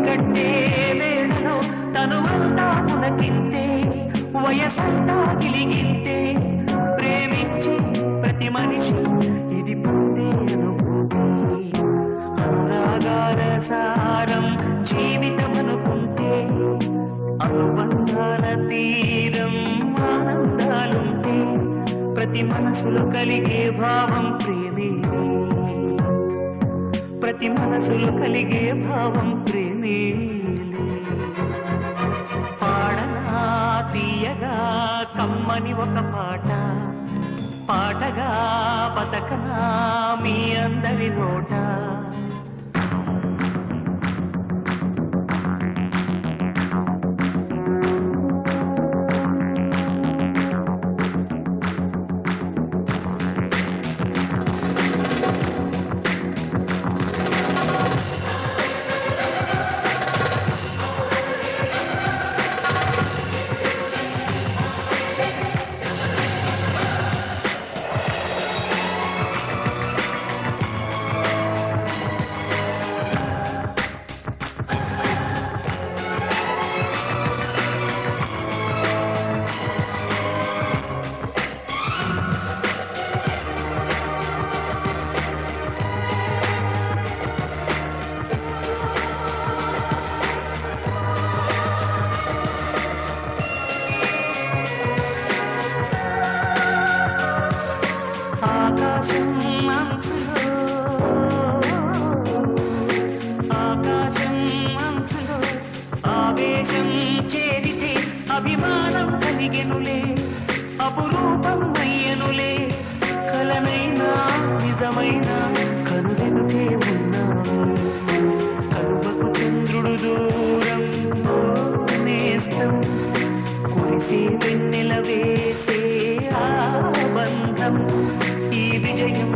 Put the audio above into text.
కట్టే వేళలో తనువంతా పులకింతే వయసంతా గిలిగింతే ప్రేమించి ప్రతి మనిషి ఇది పొందే అనుభూతి అనురాగాల సారం జీవితం అనుకుంటే అనుబంధాల తీరం ఆనందాలుంటే ప్రతి మనసులో కలిగే భావం ప్రేమే ప్రతి మనసులో కలిగే భావం ప్రేమే పాడనా తీయగా కమ్మని ఒక పాట పాటగా బతకనా మీ అందరి నోట ఆకాశం అంచులో ఆవేశం చేరితే అభిమానం కలిగెనులే అపురూపం అయ్యనులే కలనైనా నిజమైన కనువెనుకే ఉన్నావు కలువకు చంద్రుడు దూరం నేస్తం కురిసే వెన్నెల వేసే ఆ బంధం ఈ విజయం